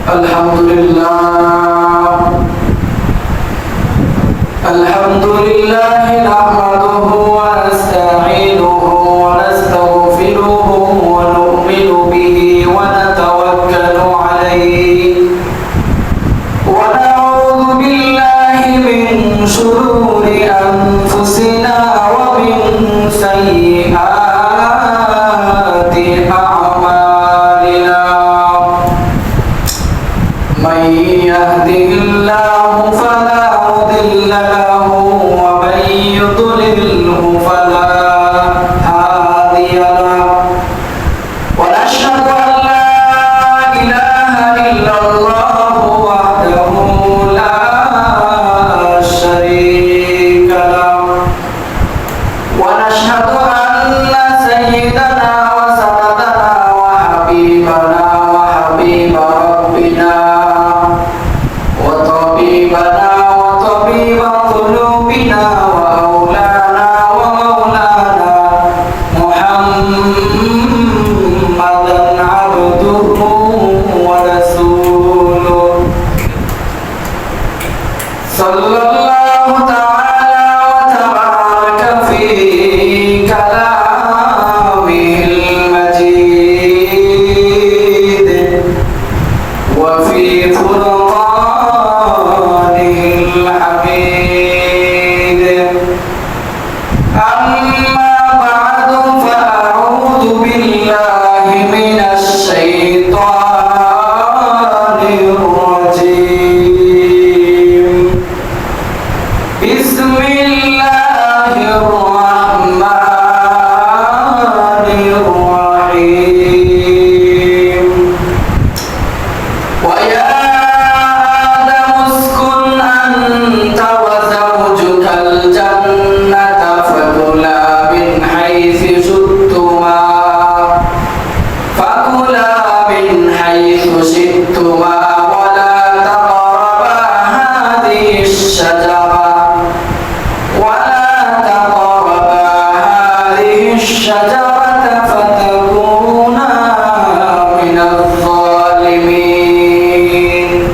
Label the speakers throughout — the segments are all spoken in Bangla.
Speaker 1: الحمد لله نحمده ونستعينه ونستغفره ونؤمن به ونتوكل عليه ونعوذ بالله من شرور أنفسنا ومن سيئات أعمالنا من يهده الله فلا مضل له ومن يضلله فلا هادي له ونشهد أن لا إله إلا الله وحده لا شريك له ونشهد أن سيدنا وسندنا وحبيبنا وحبيب ربنا وطبيبنا وطبيب قلوبنا وأولانا ومولانا محمدا عبده ورسوله صلى الله تعالى وتبارك في كلامه المجيد وفي فرقانه الحميد أما بعد فأعوذ بالله من الشيطان الرجيم بسم الله الرحمن الرحيم ويا آدم اسكن أنت وزوجك الجنة فكلا من حيث شئتما ولا تقربا هذه الشجرة فتكونا من الظالمين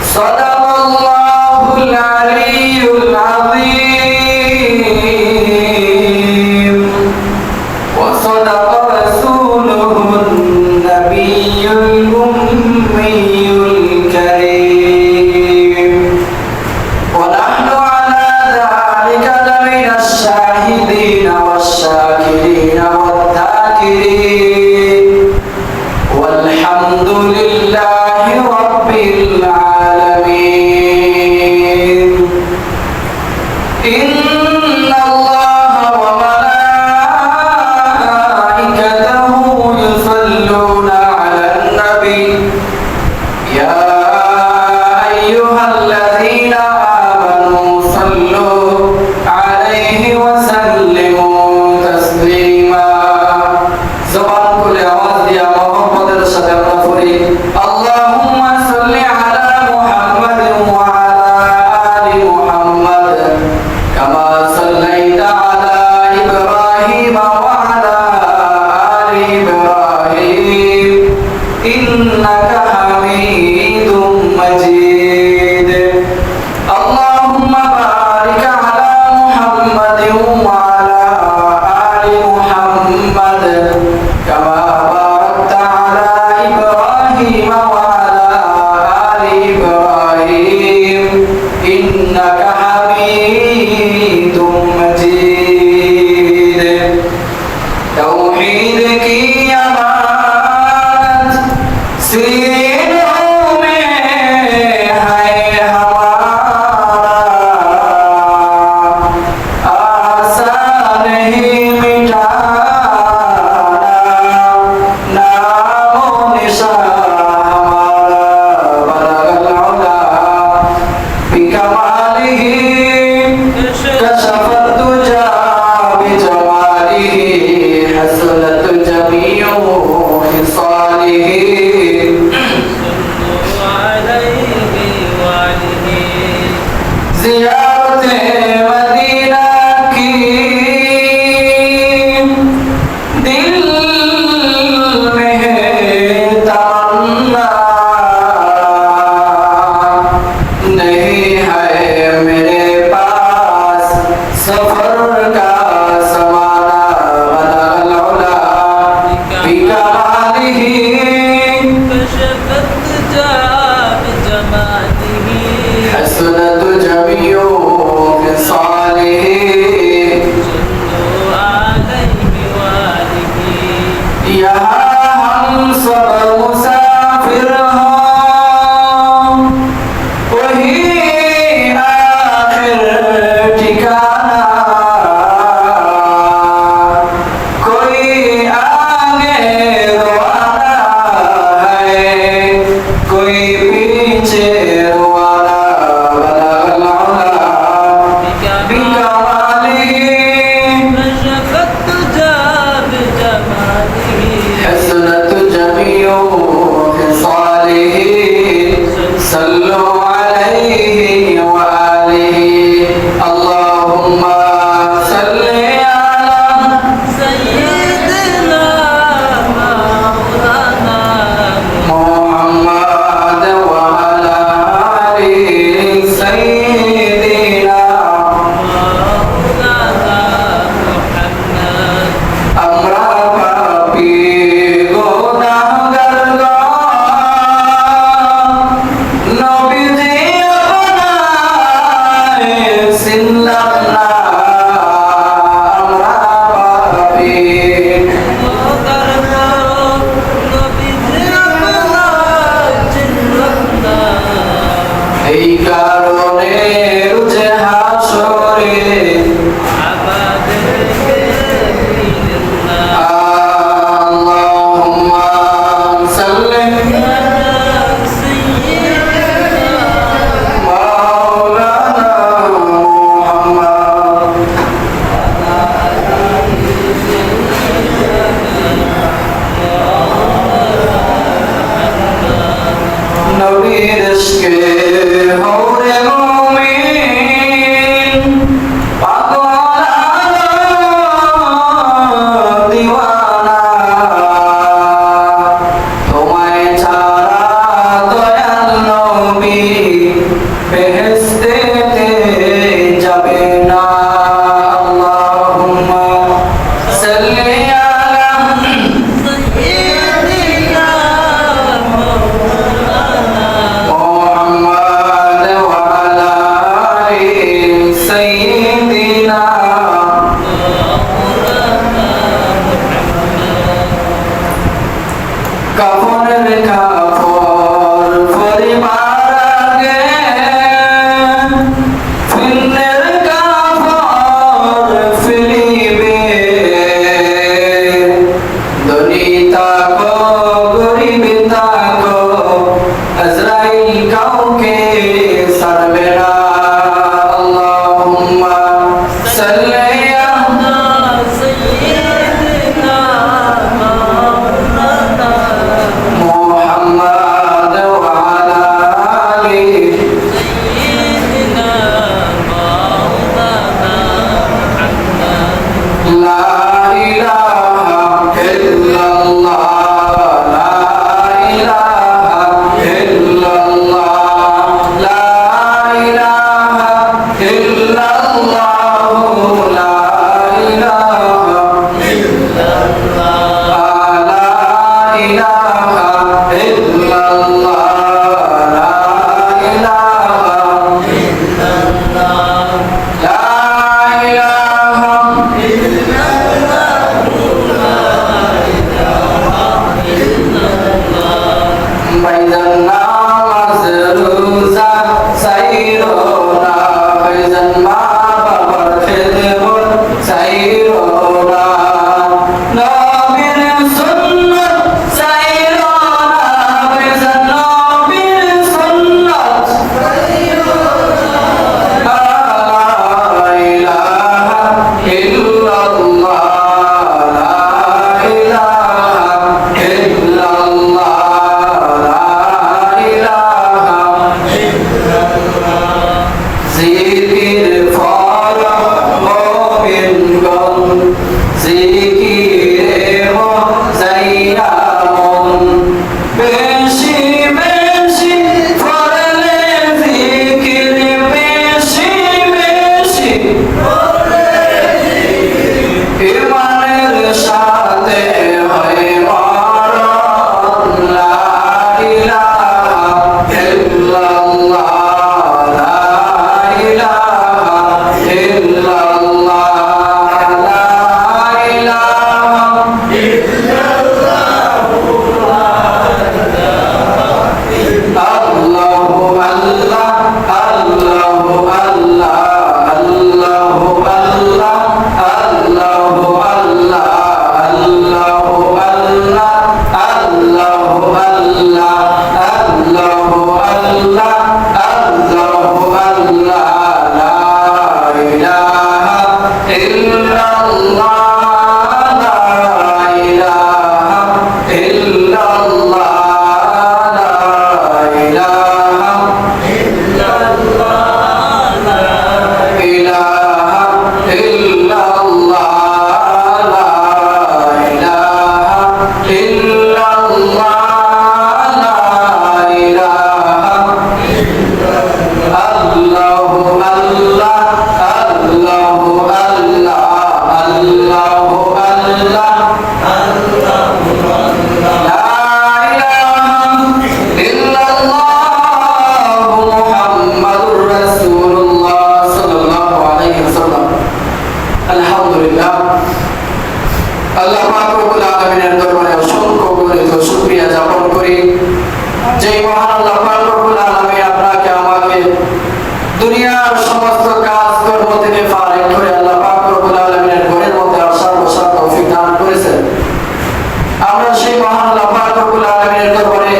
Speaker 1: صدق الله العلي العظيم وصدق رسوله النبي الأمي الكريم ونحن على ذلك لمن الشاهدين والشاكرين والذاكرين والحمد لله رب العالمين إن الله وملائكته يصلون على النبي يا أيها الذين آمنوا صلوا عليه وسلموا تسليما زبان كل آواز يا محمد رسول الله اللهم صل على محمد وعلى آل محمد كما صليت على إبراهيم وعلى آل إبراهيم إنك حميد مجيد اللهم بارك على محمد وعلى آل محمد كما باركت على إبراهيم وعلى آل إبراهيم إنك حميد مجيد توحيد की अमानत सीनों में है हमारा आसान नहीं मिटाना नामो निशान हमारा बलगल उला बिकमालिही कशफत तुजा बिजमालिही हसनत जमीउ खिसालिही حسنت جميع خصاله यहाँ हम सब मुसाफिर हों वही आखिर ठिकाना कोई आगे रवाना है कोई पीछे रवाना बलगल उला बिकमालिही حسنت جميع خصاله صلوا عليه وآله اللهم صل على محمد وعلى آل سيدنا আমরা পাপী গুনাহগার গো নবীজি আপনায় চিনলাম না আমরা পাপী এই কারণে রুজে হাসরে اللهم صل مولانا محمد নবীর ইশকে হৌরে মুমিন পাগল দিওয়ানা তোমায় ছাড়া দয়াল নবী বেহেশতেতে যাবে না আল্লাহুম্মা সাল্লি আলা محمد وعلى آل سيدنا কাফনের কাফর পরিবার আগে ফিন্নের কাফর ফিলিবে ধনী তাকো গরিব তাকো আজরাইল কাউকে ছাড়বে না আল্লাহুম্মা সাল্লি محمد وعلى آله لا إله إلا الله لا إله إلا الله لا إله إلا الله لا إله إلا الله لا إله إلا الله لا إله إلا الله لا إله إلا বাইজান নামাজ রোজা সাইরো না বাইজান মা বাবার খেদমত সাইরো না নবীর সুন্নাত সাইরো না বাইজান নবীর সুন্নাত সাইরো না লা ইলাহা ইল্লাল্লাহ লা ইলাহা ইল্লাল্লাহ লা সেই মহান আল্লাহ পাক রব্বুল আলামিন আপনাকে আমাকে দুনিয়ার সমস্ত কাজ কর্ম থেকে ফারিগ করে আল্লাহ পাক রব্বুল আলামিনের ঘরের মধ্যে আসার বসার তৌফিক দান করেছেন। আমরা সেই মহান আল্লাহ পাক রব্বুল আলামিনের দরবারে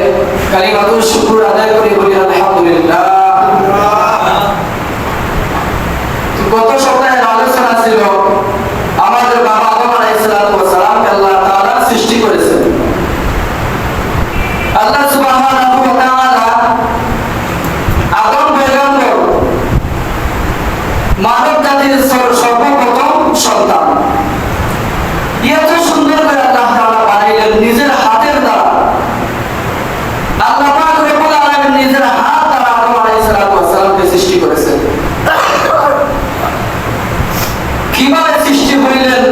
Speaker 1: কালিমাতুল শুকর আদায় করি, বলি আলহামদুলিল্লাহ। গত সপ্তাহে আলোচনা ছিল আমাদের বাবা আদম আলাইহিস সালামকে আল্লাহ তাআলা সৃষ্টি করেছেন। আল্লাহ সুবহানাহু ওয়া তাআলা আদম পয়গম্বর মানব জাতির সর্বপ্রথম সন্তান। এত সুন্দর করে আল্লাহ তাআলা বানাইলেন নিজের হাতের দ্বারা। আল্লাহ পাক রব্বুল আলামিন নিজের হাত দ্বারা আদম আলাইহিস সালামকে সৃষ্টি করেছেন। কিভাবে সৃষ্টি হইলেন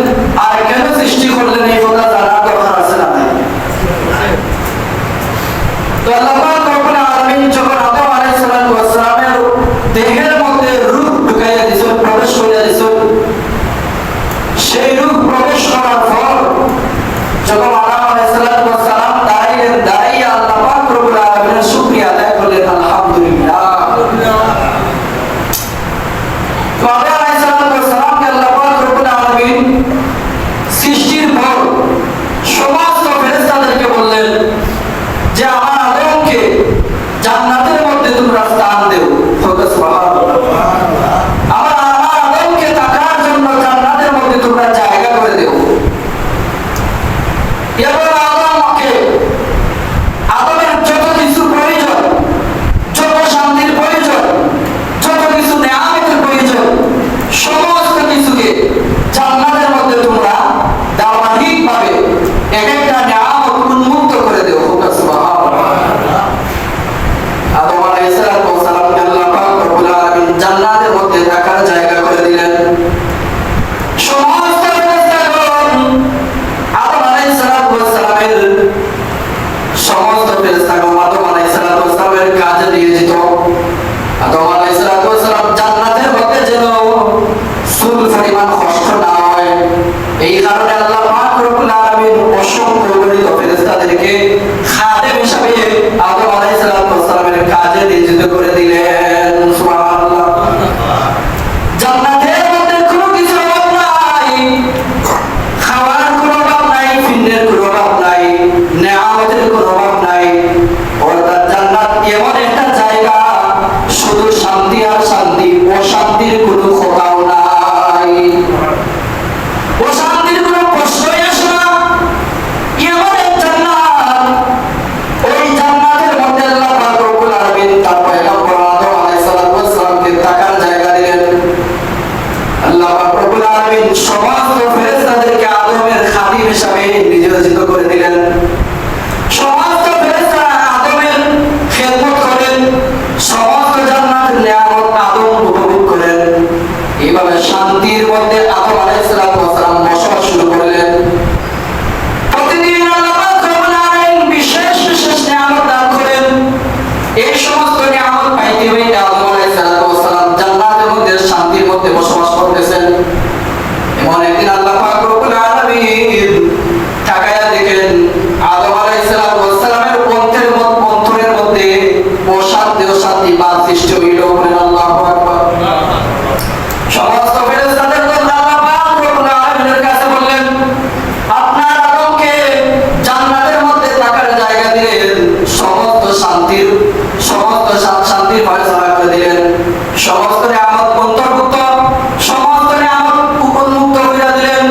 Speaker 1: আর কেন সৃষ্টি করলেন এই কথা জানার দরকার আছে না? তো আল্লাহ পাক রব্বুল আলামিন যখন আদম আলাইহিস সালামের দেহের মধ্যে রূহ ঢুকাইয়া দিয়েছেন, প্রবেশ করিয়া দিয়েছেন, সেই রূহ প্রবেশ করার পর যখন আদম আলাইহিস সালাম দাঁড়িয়ে আল্লাহ পাক রব্বুল আলামিনের শুকরিয়া আদায় করলেন, আলহামদুলিল্লাহ। তো আদম আলাইহিস সালামকে আল্লাহ পাক রব্বুল আলামিন সৃষ্টির পর সমস্ত ফেরেশতাদেরকে বললেন যে আমার আদমকে জান্নাতের মধ্যে তোমরা স্থান দেও। সুবহানাল্লাহ। আমার আদমকে থাকার জন্য জান্নাতের মধ্যে তোমরা জায়গা করে দেও। এবং আদমের যত কিছু প্রয়োজন, যত শান্তির প্রয়োজন, যত কিছু নেয়ামতের প্রয়োজন, সমস্ত কিছুকে জান্নাতের মধ্যে তোমরা ধারাবাহিকভাবে এক একটা নেয়ামত উন্মুক্ত করে দেও। আদম আলাইহিস সালামকে আল্লাহ পাক রব্বুল আলামিন জান্নাতের মধ্যে থাকার জায়গা করে দিলেন। সমস্ত ফেরেশতাগণ আদম আলাইহিস সালামের কাজে দিয়ে যেত। আদম আলাইহিস সালাম জান্নাতের মধ্যে যেন চুল পরিমাণ কষ্ট না হয়, এই কারণে আল্লাহ পাক রব্বুল আলামিন অসংখ্য গণিত ফেরেশতাদেরকে খাদেম হিসেবে আদম আলাইহিস সালামের কাজে নিয়োজিত করে দিলেন। সুবহানাল্লাহ। জান্নাতের মধ্যে কোনো কিছু অভাব নাই, খাওয়ার কোনো অভাব নাই, ফিন্নের কোনো অভাব নাই, নেয়ামতের কোনো অভাব নাই। অর্থাৎ জান্নাত এমন একটা জায়গা শুধু শান্তি আর শান্তি, অশান্তির কোনো কোথাও নাই, অশান্তির কোনো প্রশ্নই আসে না। এমন এক জান্নাত, ওই জান্নাতের মধ্যে আল্লাহ পাক রব্বুল আলামিন তার পয়গম্বর আদম আলাইহিস সালামকে থাকার জায়গা দিলেন। আল্লাহ পাক রব্বুল আলামিন সমস্ত ফেরেশতাদেরকে আদমের খাদিম হিসেবে নিয়োজিত করে দিলেন। সমস্ত ফেরেশতারা আদমের খেদমত করেন, সমস্ত জান্নাতের নিয়ামত আদম উপভোগ করেন। এইভাবে শান্তির মধ্যে আদম আলাইহিস সালাম বসবাস শুরু করলেন। প্রতিদিন আল্লাহ পাক রব্বুল আলামিন বিশেষ বিশেষ নিয়ামত দান করেন। এই সমস্ত নিয়ামত পাইতে হইতে আদম আলাইহিস সালাম জান্নাতের মধ্যে শান্তির মধ্যে বসবাস করতেছেন। এমন একদিন আল্লাহ পাক রব্বুল আলামিন তাকায়া দেখেন আদম আলাইহিস সালামের অন্তরের মধ্যে অশান্তি বাদ সৃষ্টি হইল। আল্লাহু আকবার। সমস্ত ফেরেশতাদের আল্লাহ পাক রব্বুল আলামিনের কাছে বললেন, আপনার আদমকে জান্নাতের মধ্যে থাকার জায়গা দিলেন, সমস্ত শান্তির ফয়সালা করে দিলেন, সমস্ত নিয়ামত অন্তর্ভুক্ত, সমস্ত নিয়ামত উন্মুক্ত করে দিলেন।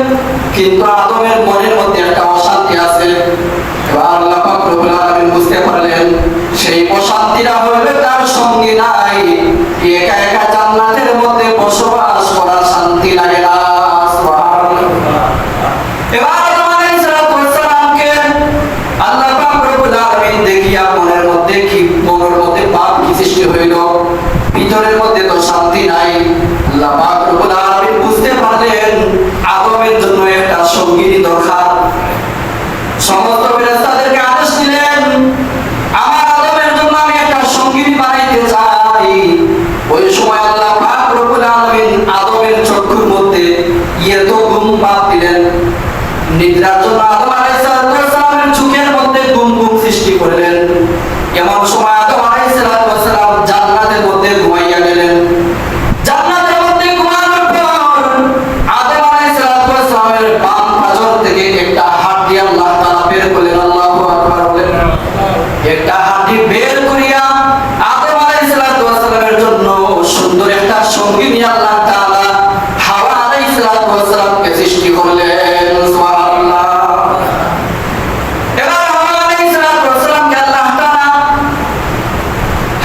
Speaker 1: কিন্তু আদমের মনের মধ্যে একটা অশান্তি আছে। এবার আল্লাহ পাক রব্বুল আলামিন বুঝতে পারলেন সেই অশান্তিটা হইল তার সঙ্গী নাই, একা একা জান্নাতের মধ্যে বসবাস করার শান্তি লাগে না। সুবহানাল্লাহ। এবার আদম আলাইহিস সালামকে আল্লাহ পাক রব্বুল আলামিন দেখিয়া মনের মধ্যে পাপ কি সৃষ্টি হইল, ভিতরের মধ্যে তো শান্তি নাই। আল্লাহ পাক রব্বুল আলামিন বুঝতে পারলেন আদমের জন্য একটা সঙ্গীর দরকার। সমস্ত ফেরেশতাদেরকে আদেশ দিলেন, আমার আদমের জন্য আমি একটা সঙ্গী বানাইতে চাই। ওই সময় আল্লাহ পাক রব্বুল আলামিন এমন সময় আদম আলাইহিস সালাম জান্নাতের মধ্যে ঘুমাইয়া গেলেন। জান্নাতের মধ্যে ঘুমানোর পর আদম আলাইহিস সালামের বাম পাজর থেকে একটা হাড্ডি আল্লাহ তাআলা বের করলেন। আল্লাহু আকবার বলেন। একটা হাড্ডি বের করিয়া আদম আলাইহিস সালামের জন্য সুন্দর একটা সঙ্গিনী আল্লাহ তাআলা হাওয়া আলাইহিস সালামকে সৃষ্টি করলেন। সুবহানাল্লাহ। এবার হাওয়া আলাইহিস সালামকে আল্লাহ তাআলা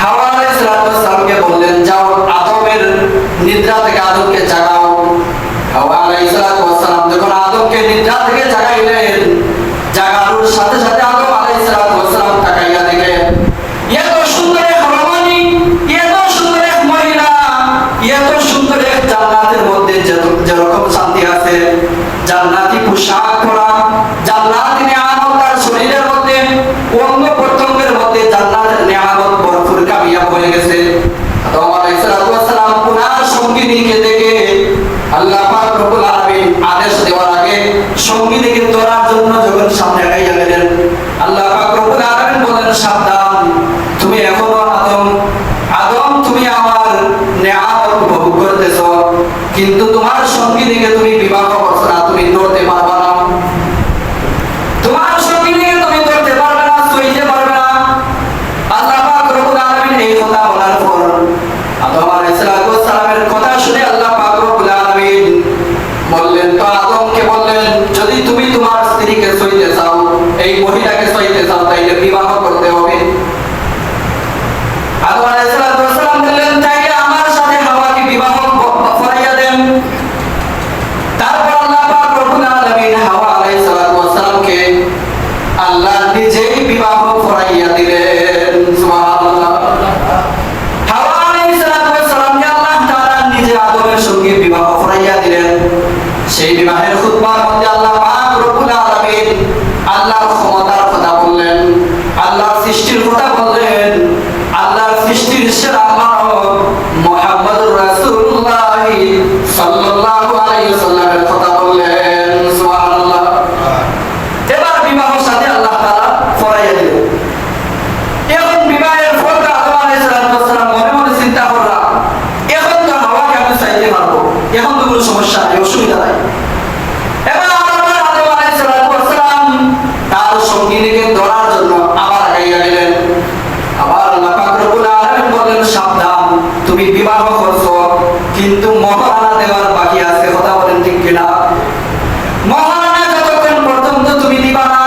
Speaker 1: হাওয়া আলাইহিস সালামকে বললেন, যাও আদমের নিদ্রা থেকে আদমকে জাগাও। হাওয়া আলাইহিস সালাম যখন আদমকে নিদ্রা থেকে জাগাইলেন, জাগানোর সাথে সাথে আদম আলাইহিস সালাম তাকাইয়া দেখেন এত সুন্দর এক রমণী, এত সুন্দর এক মহিলা, এত সুন্দর এক জান্নাতের মধ্যে যেরকম শান্তি আছে, জান্নাতি পোশাক পরা, জান্নাতি নিয়ামত তার শরীরের মধ্যে, অঙ্গ প্রত্যঙ্গের মধ্যে জান্নাতের নিয়ামত ভরপুর কামিয়াব হয়ে গেছে। আদম আলাইহিস সালাম পুনার সঙ্গিনীকে দেখে আল্লাহ পাক রব্বুল আলামিন আদেশ দেওয়ার আগে সঙ্গিনীকে ধরার জন্য যখন সামনে আগাইয়া গেলেন, আল্লাহ পাক রব্বুল আলামিন বলেন, সাবধান, তুমি এখনো আদম তুমি আমার নিয়ামত উপভোগ করতেছো, কিন্তু তোমার সঙ্গিনীকে তুমি বিবাহ করছো না, তুমি ধরতে পারবে না, তোমার সঙ্গিনীকে তুমি ধরতে পারবে না, সইতে পারবে না। আল্লাহ পাক রব্বুল আলামিন এই কথা বলার পর আদম আলাইহিস সালামের কথা শুনে আল্লাহ পাক রব্বুল আলামিন বললেন, তো আদমকে বললেন, যদি তুমি তোমার স্ত্রীকে সইতে চাও, এই মহিলাকে সইতে চাও, তাইলে বিবাহ করতে হবে। আদম আলাইহিস সালাম বললেন, তাইলে আমার সাথে হাওয়াকে বিবাহ করাইয়া দেন। তারপর আল্লাহ পাক রব্বুল আলামিন হাওয়া আলাইহিস সালামকে আল্লাহ নিজেই বিবাহ করাইয়া দিলেন। সুবহানাল্লাহ। হাওয়া আলাইহিস সালামকে আল্লাহ তাআলা নিজে আদমের সঙ্গে বিবাহ করাইয়া দিলেন। সেই বিবাহের খুতবার মধ্যে আল্লাহ পাক রব্বুল আলামিন আল্লাহর ক্ষমতার কথা বললেন, আল্লাহর সৃষ্টির কথা বললেন, আল্লাহর সৃষ্টির সেরা মানব মুহাম্মদুর রাসূলুল্লাহ সাল্লাল্লাহু আলাইহি ওয়াসাল্লামের কথা বললেন। সুবহানাল্লাহ। এবার বিবাহ সাথে আল্লাহ তাআলা ফরাইয়া দিলেন। এখন বিবাহের পর আদম আলাইহিস সালাম মনে মনে চিন্তা করলেন, এখন তো হাওয়াকে আমি চাইতে পারবো, এখন তো কোনো সমস্যা নেই, অসুবিধা নাই। এবার আদম আলাইহিস সালাম তার সঙ্গিনীকে ধরার জন্য আবার আগাইয়া গেলেন। আবার আল্লাহ পাক রব্বুল আলামিন বলেন, সাবধান, তুমি বিবাহ করছো, কিন্তু মহারানা দেওয়ার বাকি আছে। কথা বলেন ঠিক কিনা? মহারানা যতক্ষণ পর্যন্ত তুমি দিবা না,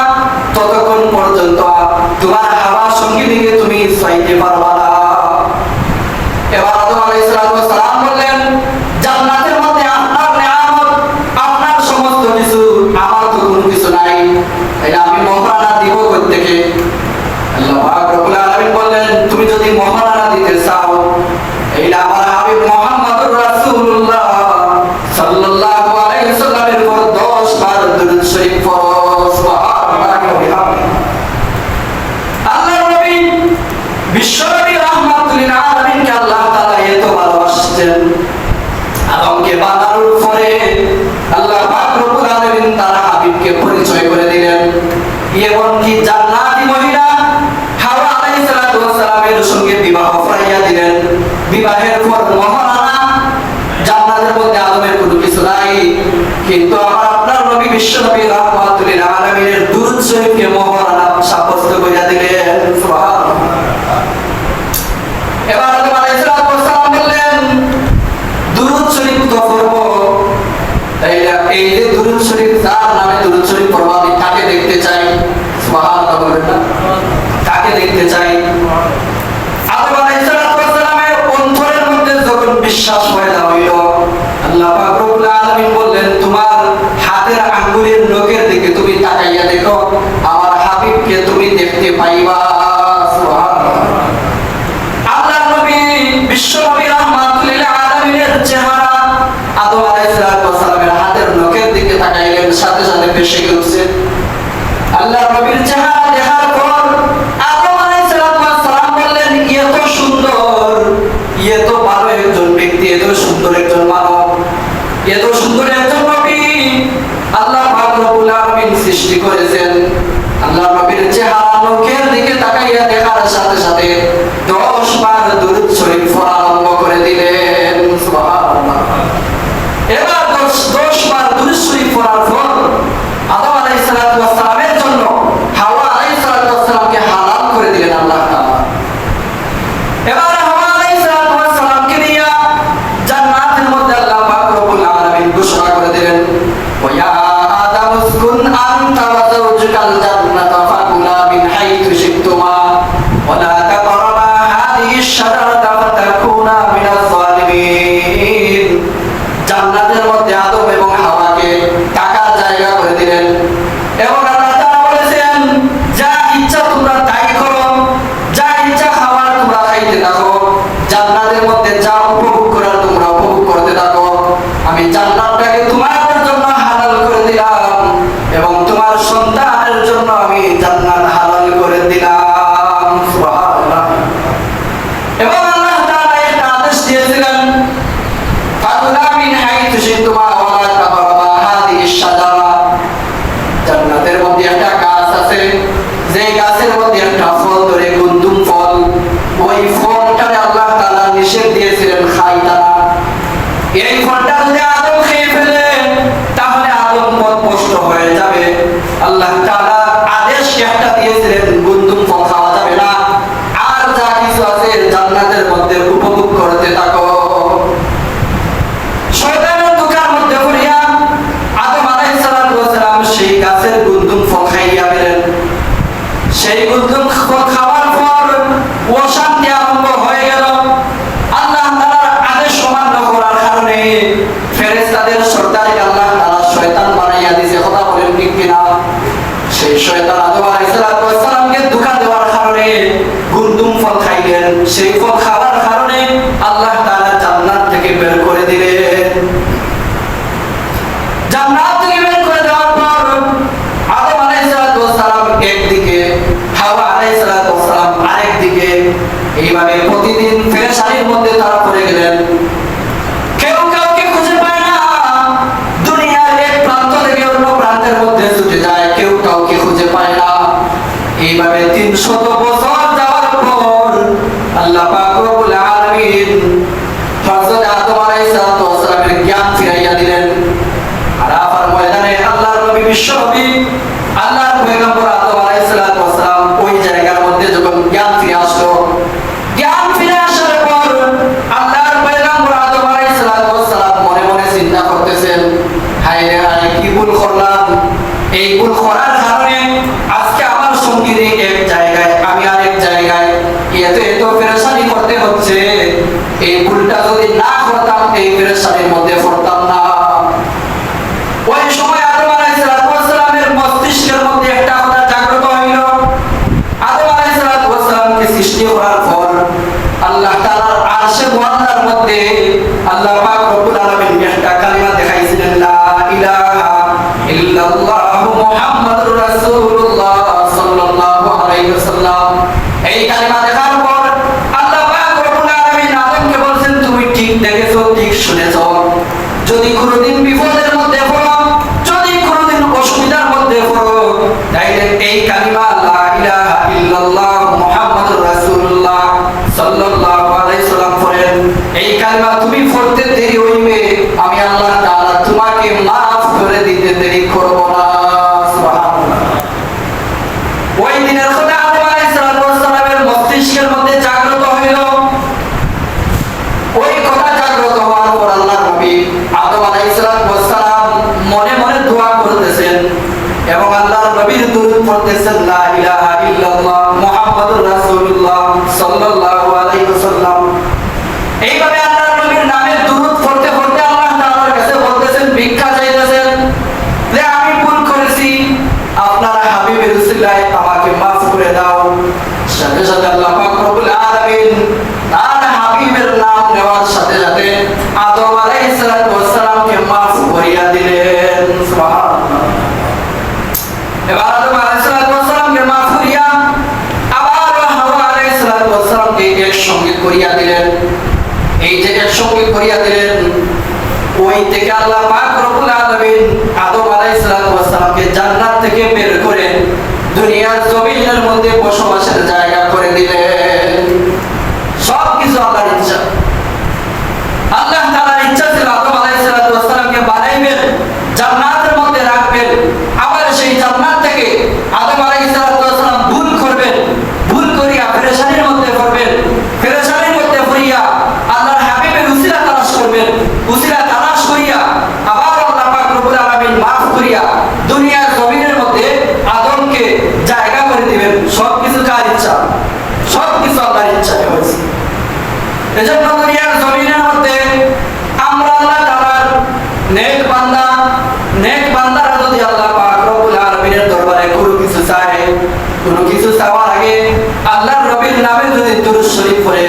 Speaker 1: ততক্ষণ পর্যন্ত তোমার হাওয়া সঙ্গিনীকে তুমি চাইতে পারবা না। এবার আদম আলাইহিস সালাম বললেন, জান্নাতের মধ্যে আপনার নিয়ামত, আপনার সমস্ত কিছু, আমার তো কোনো কিছু নাই, এটা আমি মহারানা দিব কই থেকে? আল্লাহ পাক রব্বুল আলামিন বললেন, তুমি যদি মহারানা দিতে চাও, এইটা আমার হাবিব মুহাম্মদুর রাসূলুল্লাহ সাল্লাল্লাহু আলাইহি ওয়াসাল্লামের উপর 10 বার দুরূদ শরীফ পড়ো। সুবহানাল্লাহ। আল্লাহর নবী বিশ্বনবী রাহমাতুল লিল আলামিনকে আল্লাহ তাআলা এত ভালোবাসতেন, আদমকে বানানোর পরে আল্লাহ পাক রব্বুল আলামিন তার হাবিবকে পরিচয় করে দিলেন। এমনকি জান্নাতি মহিলা হাওয়া আলাইহিস সালামের সঙ্গে বিবাহ করাইয়া দিলেন। বিবাহের পর মহারানা, জান্নাতের মধ্যে আদমের কোনো কিছু নাই, কিন্তু আমার আপনার নবী বিশ্বনবী রাহমাতুল লিল আলামিনের দুরূদ শরীফকে মহারানা সাব্যস্ত করিয়া দিলেন। সুবহানাল্লাহ। এবার আদম আলাইহিস সালাম বললেন, দুরূদ শরীফ তো পড়ব, তাইলে এই যে দুরূদ শরীফ, যার নামে দুরূদ শরীফ পড়ব, আমি তাকে দেখতে চাই। সুবহানাল্লাহ বলেন না? তাকে দেখতে চাই। আদম আলাইহিস সালামের অন্তরের মধ্যে যখন বিশ্বাস পয়দা হইল, আল্লাহ পাক রব্বুল আলামিন বললেন, তোমার হাতের আঙ্গুলের নখের দিকে তুমি তাকাইয়া দেখো, আমার হাবিবকে তুমি দেখতে পাইবা। সুবহানাল্লাহ। আল্লাহর নবী বিশ্বনবী রাহমাতুল লিল আলামিনের চেহারা আদম আলাইহিস সালামের হাতের নখের দিকে তাকাইলেন, সাথে সাথে ভেসে গেছে। আল্লাহর নবীর চেহারা দেখার পর আদম আলাইহিস সালাম বললেন, এত সুন্দর, এত ভালো একজন ব্যক্তি, এত সুন্দর একজন মানব, এত সুন্দর একজন নবী আল্লাহ পাক রব্বুল আলামিন সৃষ্টি করেছেন। আল্লাহর নবীর চেহারা নখের দিকে তাকাইয়া সেই ফল খাওয়ার কারণে আল্লাহ তাআলা জান্নাত থেকে বের করে দিলেন। জান্নাত থেকে বের করে দেওয়ার পর আদম আলাইহিস সালাম একদিকে, হাওয়া আলাইহিস সালাম আরেকদিকে, এইভাবে প্রতিদিন পেরেশানির মধ্যে তারা পড়ে গেলেন। কেউ কাউকে খুঁজে পায় না, দুনিয়ার এক প্রান্ত থেকে অন্য প্রান্তের মধ্যে ছুটে যায়, কেউ কাউকে খুঁজে পায় না। এইভাবে 300 বছর যাওয়ার পর আল্লাহ পাক রব্বুল আলামিন হযরত আদম আলাইহিস সালামের জ্ঞান ফিরাইয়া দিলেন। আরাফার ময়দানে আল্লাহর নবী বিশ্বনবী আল্লাহর পয়গম্বর আদম আলাইহিস সালাম ওই জায়গার মধ্যে যখন জ্ঞান ফিরে আসলো, জ্ঞান ফিরে আসার পর আল্লাহর পয়গম্বর আদম আলাইহিস সালাম মনে মনে চিন্তা করতেছেন, হায় রে হায়, কি ভুল করলাম। এই ভুল করার কারণে আজকে আমার সঙ্গী এক জায়গায়, আমি আরেক জায়গায়, এত পেরেশানি করতে হচ্ছে। এই ভুলটা যদি না করতাম এই পেরেশানির মধ্যে পড়তাম না। ওই সময় আদম আলাইহিস সালামের মস্তিষ্কের মধ্যে একটা কথা জাগ্রত হইল। আদম আলাইহিস সালামকে সৃষ্টি করার পর আল্লাহ তাআলার আরশে মুআল্লার মধ্যে আল্লাহ পাক রব্বুল আলামিন একটা কালিমা দেখাইছিলেন, লা ইলাহা ইল্লাল্লাহু মুহাম্মাদুর রাসূলুল্লাহ সাল্লাল্লাহু আলাইহি ওয়াসাল্লাম। এই কালিমা দেখার পর আল্লাহ পাক রব্বুল আলামিন আদমকে বলেন, তুমি ঠিক দেখেছো, ঠিক শুনেছো, যদি কোনোদিন বিপদের মধ্যে পড়ো, যদি কোনোদিন অসুবিধার মধ্যে পড়ো, তাইলে এই কালিমা লা ইলাহা ইল্লাল্লাহ মুহাম্মাদুর রাসূলুল্লাহ সাল্লাল্লাহু আলাইহি ওয়াসাল্লাম পড়েন। এই কালিমা তুমি পড়তে দেরি হইবে, আমি আল্লাহ তাআলা তোমাকে maaf করে দিতে দেরি করব না। সুবহানাল্লাহ। ওই দিনের কথা আদম আলাইহিস সালামের মস্তিষ্কের মধ্যে জাগ্রত হইল। ওই কথা জাগ্রত হওয়ার পর আল্লাহর নবী আদম আলাইহিস সালাম মনে মনে দোয়া করতেছেন এবং আল্লাহর নবীর দুরূদ পড়তেছেন, লা ইলাহা ইল্লাল্লাহ মুহাম্মাদুর রাসূলুল্লাহ সাল্লাল্লাহু আলাইহি ওয়াসাল্লাম। এইভাবে আল্লাহর নবীর নামে দুরূদ পড়তে পড়তে আল্লাহ তাআলার কাছে বলতেছেন, ভিক্ষা চাইতেছেন যে আমি ভুল করেছি, আপনার হাবিবের উসিলায় আমাকে maaf করে দাও। সাথে সাথে আল্লাহ পাক রব্বুল আলামিন তার হাবিবের নাম নেওয়ার সাথে সাথে আদম আলাইহিস সালামকে maaf করিয়া দিলেন। সুবহানাল্লাহ। এবার আদম আলাইহিস সালামকে maaf করিয়া আবার হাওয়া আলাইহিস সালামকে একসঙ্গে করিয়া দিলেন। এই যে একসঙ্গে করিয়া দিলেন, ওই থেকে আল্লাহ পাক রব্বুল আলামিন আদম আলাইহিস সালামকে জান্নাত থেকে বের করে দুনিয়ার জমিনের মধ্যে বসবাসের জায়গা করে দিলেন। সবকিছু আল্লাহর ইচ্ছা। আল্লাহ তাআলার ইচ্ছা ছিল আদম আলাইহিস সালামকে বানাইবেন, জান্নাতের মধ্যে রাখবেন, আবার সেই জান্নাত থেকে আদম আলাইহিস সালাম ভুল করবেন, ভুল করিয়া পেরেশানির মধ্যে পড়বেন, পেরেশানির মধ্যে পড়িয়া আল্লাহর হাবিবের উসিলা তালাশ করবেন, উসিলা তালাশ করিয়া আবার আল্লাহ পাক রব্বুল আলামিন maaf করিয়া দুনিয়ার জমিনের মধ্যে আদমকে জায়গা করে দিবেন। সবকিছু কার ইচ্ছা? সবকিছু আল্লাহর ইচ্ছায় হয়েছে। এজন্য দুনিয়ার জমিনের মধ্যে আমরা আল্লাহ তাআলার নেক বান্দারা যদি আল্লাহ পাক রব্বুল আলামিনের দরবারে কোনো কিছু চায়, কোনো কিছু চাওয়ার আগে আল্লাহর নবীর নামে যদি দুরূদ শরীফ পড়ে,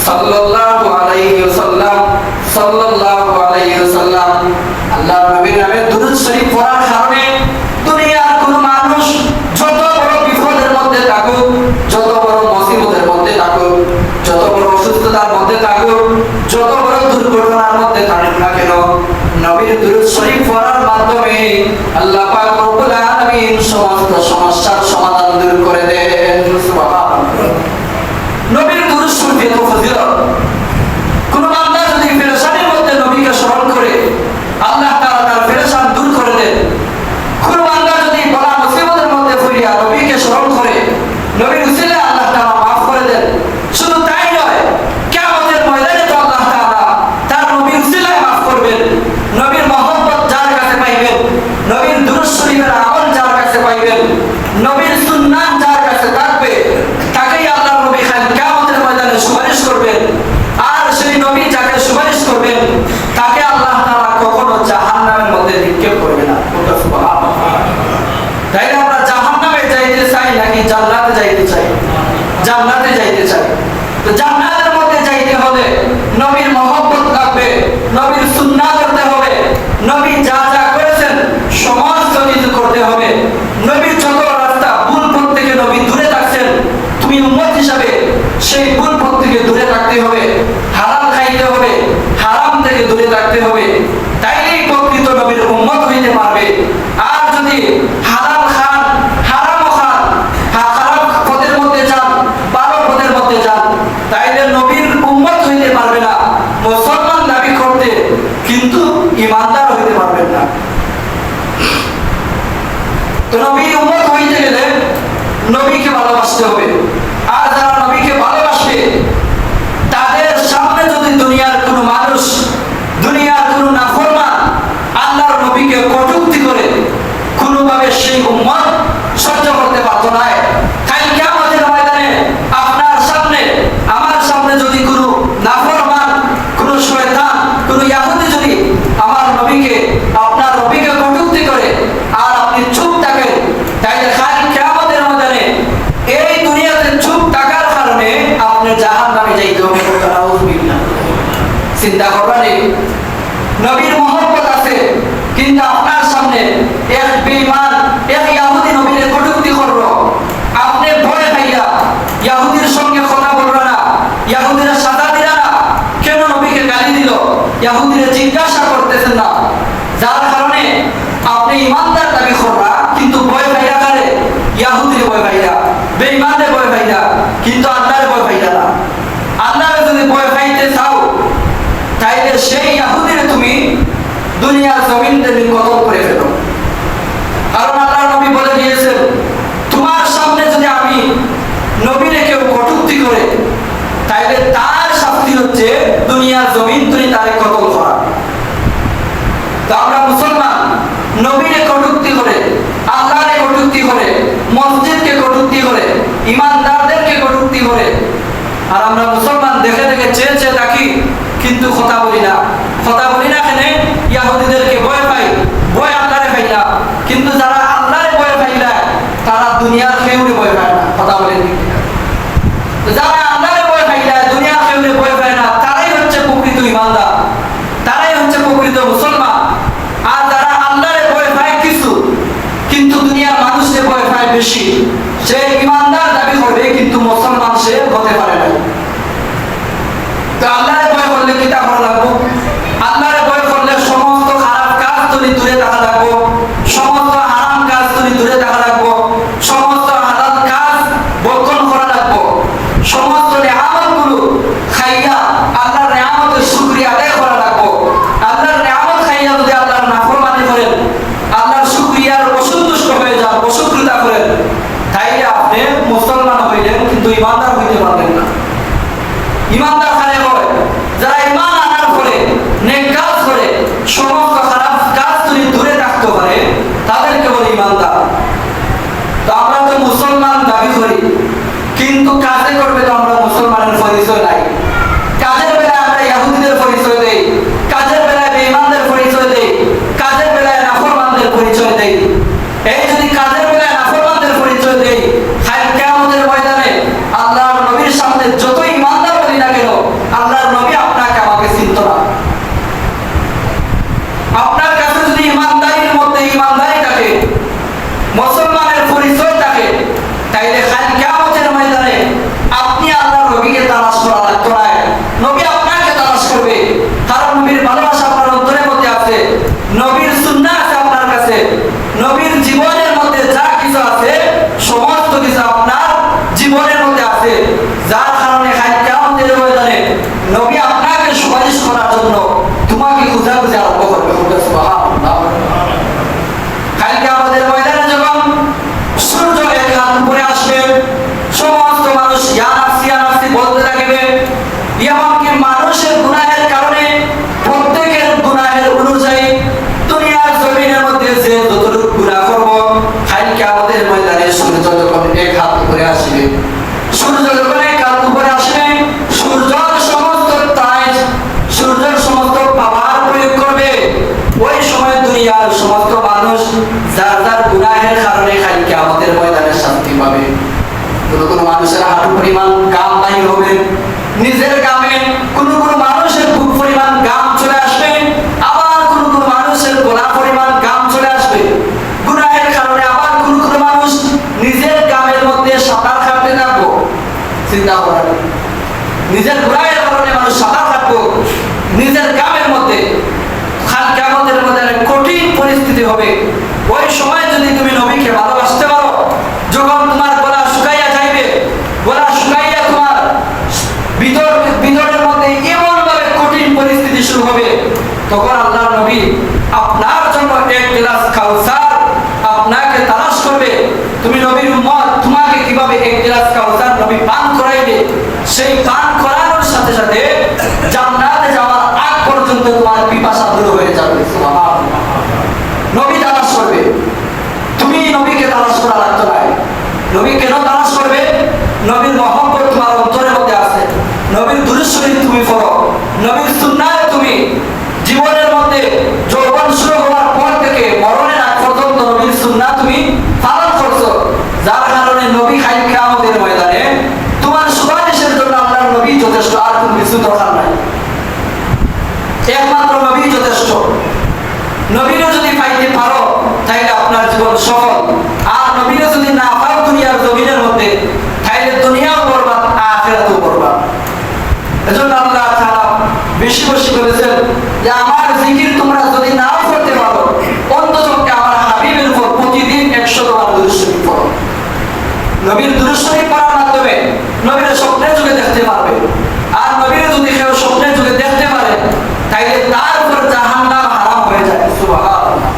Speaker 1: সাল্লাল্লাহু আলাইহি ওয়াসাল্লাম, সাল্লাল্লাহু আলাইহি ওয়াসাল্লাম, আল্লাহর নবীর নামে দুরূদ শরীফ পড়ার কারণে দুনিয়ার কোন মানুষ যত বড় বিপদের মধ্যে থাকুক, যত বড় মুসিবতের মধ্যে থাকুক, যত বড় অসুস্থতার মধ্যে থাকুক, যত বড় দুর্ঘটনার মধ্যে থাকুক না কেন, নবীর দুরূদ শরীফ পড়ার মাধ্যমে আল্লাহ পাক রব্বুল আলামিন সমস্ত সমস্যার সমাধান দূর করে দেন। সুবহানাল্লাহ। নবীর দুরূদ শরীফ এত ফজিলত। কোন বান্দা যদি পেরেশানির মধ্যে নবীকে স্মরণ করে, আল্লাহ তাআলা তার পেরেশান দূর করে দেন। কোন বান্দা যদি বড় মুসিবতের মধ্যে পড়িয়া নবীকে স্মরণ করে, নবীর উসিলায় আল্লাহ তাআলা maaf করে দেন। শুধু তাই নয়, কিয়ামতের ময়দানে তো আল্লাহ তাআলা তার নবীর উসিলায় maaf করবেন। নবীর মহব্বত যার কাছে পাইবেন, নবীর দুরূদ শরীফের আমল যার কাছে পাইবেন, নবীর সুন্নাত যার কাছে থাকবে, তাকেই আল্লাহর নবী কিয়ামতের ময়দানে সুপারিশ করবেন। আর সেই নবী যাকে সুপারিশ করবেন, তাকে আল্লাহ তাআলা কখনো জাহান্নামের মধ্যে নিক্ষেপ করবে না। সুবহানাল্লাহ। তাই আমরা জাহান্নামে যাইতে চাই নাকি জান্নাতে যাইতে চাই? জান্নাতে যাইতে চাই। তো জান্নাতের মধ্যে যাইতে হলে নবীর মহব্বত লাগবে, নবীর সুন্নাহ করতে হবে, নবী যা যা করেছেন সমস্ত কিছু করতে হবে। নবীর যত রাস্তা ভুল পথ থেকে নবী দূরে থাকছেন, তুমি উম্মত হিসাবে সেই ভুল পথ থেকে দূরে থাকতে হবে, হালাল খাইতে হবে, হারাম থেকে দূরে থাকতে হবে, তাইলেই প্রকৃত নবীর উম্মত হইতে পারবে। আর যদি হালাল খান, হারামও খান, খারাপ পথের মধ্যে যান, ভালো পথের মধ্যে যান, তাইলে নবীর উম্মত হইতে পারবে না, মুসলমান দাবি করতে কিন্তু ইমানদার হইতে পারবেন না। তো নবীর উম্মত হইতে গেলে নবীকে ভালোবাসতে হবে। আর যারা নবীকে ভালোবাসবে তাদের সামনে যদি দুনিয়ার কোনো মানুষ, দুনিয়ার কোনো নাফরমান আল্লাহর নবীকে কটূক্তি করে, কোনোভাবে সেই উম্মত সহ্য করতে পারত না। কাল কিয়ামতের ময়দানে আপনার সামনে, আমার সামনে যদি কোনো নাফরমান, কোনো শয়তান, কোনো ইহুদি যদি আমার নবীকে, আপনার নবীকে কটূক্তি করে আর আপনি চুপ থাকেন, তাইলে কাল কিয়ামতের ময়দানে এই দুনিয়াতে চুপ থাকার কারণে আপনি জাহান্নামে যাইতে হবে। চিন্তা করবেন, নবীর মহব্বত আছে কিন্তু আপনার সামনে এক বেঈমান, এক ইহুদি নবীর কটূক্তি করলো, আপনি ভয় পাইয়া ইহুদির সঙ্গে কথা বলবেন না, ইহুদিরা সাজা দিলা না, কেন নবীকে গালি দিল, ইহুদিরা জিজ্ঞাসা করতেছেন না, যার কারণে আপনি ইমানদার দাবি করবা কিন্তু ভয় পাইয়া করে, ইহুদির ভয় পাইয়া, বেঈমানের ভয় পাইয়া, কিন্তু আল্লাহর ভয় পাইয়া না। আল্লাহর যদি ভয় পাইতে চাও তাইলে সেই ইহুদিরে তুমি দুনিয়ার জমিন থেকে কতল করে ফেলো। কারণ আল্লাহর নবী বলে দিয়েছেন, তোমার সামনে যদি আমি নবীরে কেউ কটূক্তি করে তাইলে তার শাস্তি হচ্ছে দুনিয়ার জমিন তুমি তারে কতল করা। তো আমরা মুসলমান নবীরে কটূক্তি করে, আল্লাহরে কটূক্তি করে, মসজিদকে কটূক্তি করে, ইমানদারদেরকে কটূক্তি করে, আর আমরা মুসলমান দেখে দেখে চেয়ে চেয়ে থাকি কিন্তু কথা বলি না। কথা বলি না কেন? ইহুদিদেরকে ভয় পাই, ভয় আল্লাহরে পাই না। কিন্তু যারা আল্লাহরে ভয় পাই না তারা দুনিয়ার কেউরে ভয় পায় না। কথা বলেন, যারা আল্লাহরে ভয় পাই না, দুনিয়ার কেউরে ভয় পায় না, তারাই হচ্ছে প্রকৃত ইমানদার, তারাই হচ্ছে প্রকৃত মুসলমান। আর যারা আল্লাহরে ভয় পায় কিছু কিন্তু দুনিয়ার মানুষকে ভয় পায় বেশি, সে ইমানদার দাবি করবে কিন্তু মুসলমান সে হতে পারে না। তো আল্লাহরে ভয় করলে কি তা করা লাগবো? আল্লাহরে ভয় করলে সমস্ত খারাপ কাজ তুমি দূরে থাকা লাগবো, সমস্ত হারাম কাজ তুমি দূরে থাকা লাগবো, সমস্ত হালাল কাজ বর্জন করা লাগবো, সমস্ত নেয়ামতগুলো খাইয়া আল্লাহর নেয়ামতের শুকরিয়া আদায় করা লাগবো। আল্লাহর নেয়ামত খাইয়া যদি আল্লাহর নাফরমানি করেন, আল্লাহর শুকরিয়ার অসন্তুষ্ট হয়ে যান, অশুকরিতা করেন, তাইলে আপনি মুসলমান হইলেন কিন্তু ইমানদার হইতে পারবেন না। ইমানদার কারে হয়? যারা ইমান আনার ফলে নেক কাজ করে, সমস্ত খারাপ কাজ যদি দূরে রাখতে পারে, তাদেরকে বলে ইমানদার। তো আমরা তো মুসলমান দাবি করি কিন্তু কাজে করবে তো আমরা মুসলমানের পরিচয় নাই। কাজের বেলায় আমরা ইহুদিদের পরিচয় দেই, কাজের বেলায় বেঈমানদের পরিচয় দেই, কাজের বেলায় নাফরমানদের পরিচয় দেই। এই যদি কাজের বেলায় নাফরমানদের পরিচয় দেই, কাল কিয়ামতের ময়দানে আল্লাহর নবীর সামনে যতই ইমানদার বলি না কেন, আল্লাহর নবী আপনাকে আমাকে চিনত না। আপনার কাছে যদি ইমানদারির মধ্যে ইমানদারি থাকে, মুসলমানের পরিচয় থাকে, তাইলে কাল কিয়ামতের ময়দানে আপনি আল্লাহর নবীকে তালাশ করা লাগতো না, নবী আপনাকে তালাশ করবে। কারণ নবীর ভালোবাসা আপনার অন্তরের মধ্যে আছে, নবীর সুন্নাহ আছে আপনার কাছে, নবীর জীবনের মধ্যে যা কিছু আছে সমস্ত কিছু আপনার জীবনের মধ্যে আছে, যার কারণে কাল কিয়ামতের ময়দানে নবী আপনাকে সুপারিশ করার জন্য তোমাকে খোঁজাখুঁজি আরম্ভ করবে। সুবহানাল্লাহ। কাল কিয়ামতের ময়দানে যখন সূর্য এক হাত উপরে আসবে, সমস্ত মানুষ ইয়া নাফসি ইয়া নাফসি বলতে থাকবে। এমনকি মানুষের গুনাহের কারণে প্রত্যেকের গুনাহের অনুযায়ী দুনিয়ার জমিনের মধ্যে যে যতটুকু গুনাহ করব, কাল কিয়ামতের ময়দানে সূর্য যখন এক হাত উপরে আসবে, সূর্য যখন এক হাত উপরে আসবে, সূর্যের সমস্ত তাজ, সূর্যের সমস্ত পাওয়ার প্রয়োগ করবে। ওই সময় দুনিয়ার সমস্ত মানুষ যার যার গুনাহের কারণে কাল কিয়ামতের ময়দানে শাস্তি পাবে। কোনো কোনো মানুষের হাঁটু পরিমাণ কাম নাই বাহির হবে, নিজের গামে কোনো কোনো মানুষের বুক পরিমাণ গাম চলে আসবে, আবার কোনো কোনো মানুষের গলা পরিমাণ গাম চলে আসবে গুনাহের কারণে। আবার কোনো কোনো মানুষ নিজের গামের মধ্যে সাঁতার কাটতে থাকবো। চিন্তা করেন, নিজের গুনাহের কারণে মানুষ সাঁতার কাটবো নিজের গামের মধ্যে। কিয়ামতের মধ্যে কঠিন পরিস্থিতি হবে। ওই সময় যদি তুমি নবীকে ভালোবাসতে পারো, যখন তোমার গলা শুকাইয়া যাইবে, গলা শুকাইয়া তোমার ভিতরের মধ্যে এমন ভাবে কঠিন পরিস্থিতি শুরু হবে, তখন আল্লাহর নবী আপনার জন্য এক গ্লাস কাউসার আপনাকে তালাশ করবে। তুমি নবীর উম্মত, তোমাকে কিভাবে এক গ্লাস কাউসার নবী পান করাইবে, সেই পান করানোর সাথে সাথে জান্নাতে যাওয়ার আগ পর্যন্ত তোমার পিপাসা দূর হয়ে যাবে। সুবহানাল্লাহ। নবী তালাশ করবে, তুমি নবীকে তালাশ করা লাগতো না। নবী কেন তালাশ করবে? নবীর মহব্বত তোমার অন্তরের মধ্যে আছে, নবীর দুরূদ শরীফ তুমি পড়ো, নবীর সুন্নাহ তুমি জীবনের মধ্যে যৌবন শুরু হওয়ার পর থেকে মরণের আগ পর্যন্ত নবীর সুন্নাহ তুমি পালন করছো, যার কারণে নবী খাইল কিয়ামতের ময়দানে তোমার সুপারিশের জন্য আল্লাহর নবী যথেষ্ট, আর কোনো কিছু দরকার নাই। একমাত্র নবী যথেষ্ট। নবীরে যদি পাইতে পারো তাহলে আপনার জীবন সফল, আর নবীরে যদি না পাও দুনিয়ার জমিনের মধ্যে, তাহলে দুনিয়াও বরবাদ, আখিরাতও বরবাদ। এজন্য আল্লাহ তাআলা বেশি বেশি বলেছেন যে আমার জিকির তোমরা যদি নাও করতে পারো, অন্তত আমার হাবিবের উপর প্রতিদিন 100 বার দুরূদ শরীফ পড়ো। নবীর দুরূদ শরীফ পড়ার মাধ্যমে নবীর স্বপ্নের যুগে দেখতে পারবে, আর নবীর যদি কেউ স্বপ্নের যুগে দেখতে পারে তাইলে তার উপর জাহান্নাম হারাম হয়ে যায়। সুবহানাল্লাহ।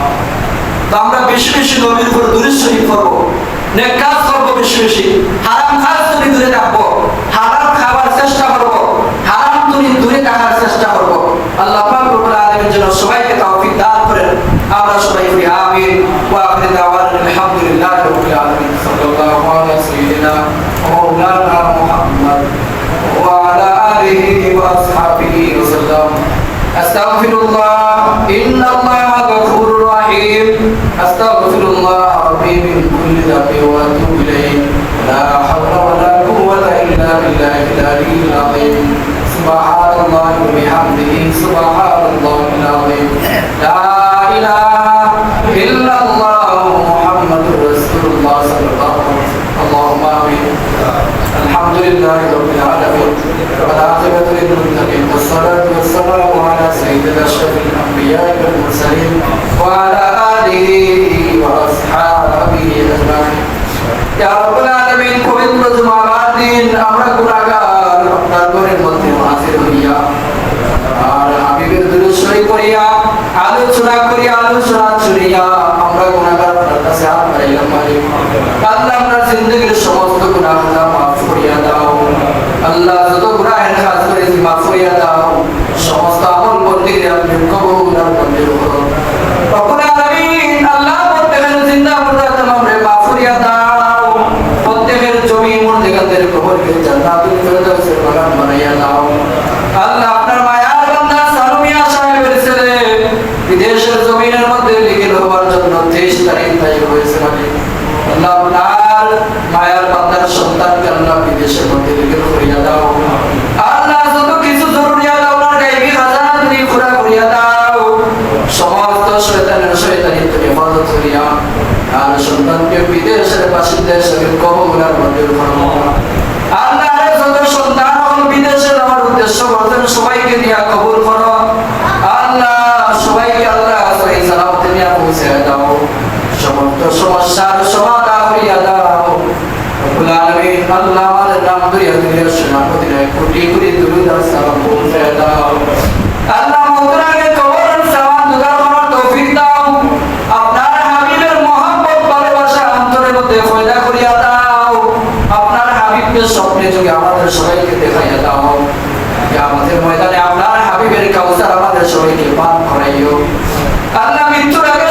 Speaker 1: তো আমরা বেশি বেশি নবীর উপর দুরূদ শরীফ পড়বো, নেক কাজ করবো বেশি বেশি, হারাম কাজ থেকে দূরে থাকবো, হালাল খাবার চেষ্টা করবো, হারাম থেকে দূরে থাকার চেষ্টা করবো। আল্লাহ পাক রব্বুল আলামিন যেন সবাইকে তৌফিক দান করেন। আমরা সবাই বলি আমিন। ওয়া আখিরু দাওয়ানা আলহামদুলিল্লাহি রাব্বিল আলামিন। সাল্লাল্লাহু আলা সাইয়্যিদিনা ওয়া মাওলানা মুহাম্মদ ওয়া আলা আলিহি ওয়া আসহাবিহি ওয়া সাল্লাম। আস্তাগফিরুল্লাহ ইন্নাল্লাহা গফুরুর রহিম। আস্তাগফিরুল্লাহ রাব্বি মিন কুল্লি যামবি ওয়া আতুবু ইলাইহি। লা হাওলা ওয়া লা কুওয়াতা ইল্লা বিল্লাহিল আলিয়্যিল আযীম। সুবহানাল্লাহি ওয়া বিহামদিহি সুবহানাল্লাহিল আযীম। লা ইলাহা ইল্লাল্লাহ মুহাম্মাদুর রাসূলুল্লাহ সাল্লাল্লাহু আলাইহি ওয়াসাল্লাম। আল্লাহুম্মা আমিন। আলহামদুলিল্লাহি রাব্বিল আলামিন ওয়া আখিরাতু লিল মুত্তাকিন ওয়াসসালাতু ওয়াসসালামু আলা সাইয়্যিদিল আশরাফিল আমবিয়া'i ওয়াল মুরসালিন ওয়া আলা আলিহি ওয়া আসহাবিহি আজমাইন। ইয়া রাব্বুল আলামিন, পবিত্র জুমার দিন আমরা গুনাহগার আপনার ঘরের মধ্যে হাজির হইয়া আর হাবিবের দুরূদ শরীফ পড়িয়া আলোচনা করিয়া আলোচনা চুরিয়া আমরা গুনাহগার আপনার কাছে হাত বাড়াইলাম। মালিক আল্লাহ, আমরা জিন্দেগীর সমস্ত গুনাহ আল্লাহ মাফ করিয়া দাও। আল্লাহ, যত গুনাহের কাজ করেছি মাফ করিয়া দাও। সমস্ত আমল বন্দেগী আপনি কবুল আর মঞ্জুর করুন। রব্বুল আলামিন, আল্লাহ প্রত্যেকের জিন্দা মুর্দা তামামরে মাফ করিয়া দাও। প্রত্যেকের জমি মুর্দাদের কবরকে জান্নাতুল ফেরদাউসের বাগান বানাইয়া দাও। আল্লাহ, আপনার মায়ার বান্দা সালমিয়া সাহেবের ছেলে বিদেশের জমিনের মধ্যে লিখিত হওয়ার জন্য 23 তারিখ তারিখ হয়েছে। মালিক আল্লাহ, আপনার মায়ার বান্দার সন্তানকে আল্লাহ বিদেশের মধ্যে লিখিত করিয়া দাও। আল্লাহ, যত কিছু জরুরিয়াত আপনার গায়বী খাজানা তুমি পুরা করিয়া দাও। সমস্ত শয়তানি তুমি হেফাজত করিয়া আর সন্তানকে বিদেশের বাসিন্দা হিসেবে কবুল আর মঞ্জুর করো। আল্লাহ, যত সন্তান বিদেশে যাওয়ার উদ্দেশ্য করছেন সবাইকে নিয়ে কবুল করো। আল্লাহ, সবাইকে আল্লাহ সহিহ সালামতে নিয়ে পৌঁছে দাও। সমস্ত সমস্যার সমাধান করিয়া দাও। রব্বুল আলামিন, আল্লাহ, আমাদের নাম ধরিয়া ধরিয়া সমাপতিরায় কোটি কোটি দুরূদ আর সালাম পৌঁছে দাও। আল্লাহ, মুদ্রাকে কবর সামান দুগার করার তৌফিক দাও। আপনার হাবিবের মহব্বত ভালোবাসা অন্তরের মধ্যে পয়দা করিয়া দাও। আপনার হাবিবকে স্বপ্নে যুগে আমাদের সবাইকে দেখাইয়া দাও। কিয়ামতের ময়দানে আপনার হাবিবের কাউসার আমাদের সবাইকে পান করাইও। আল্লাহ, মৃত্যুর আগে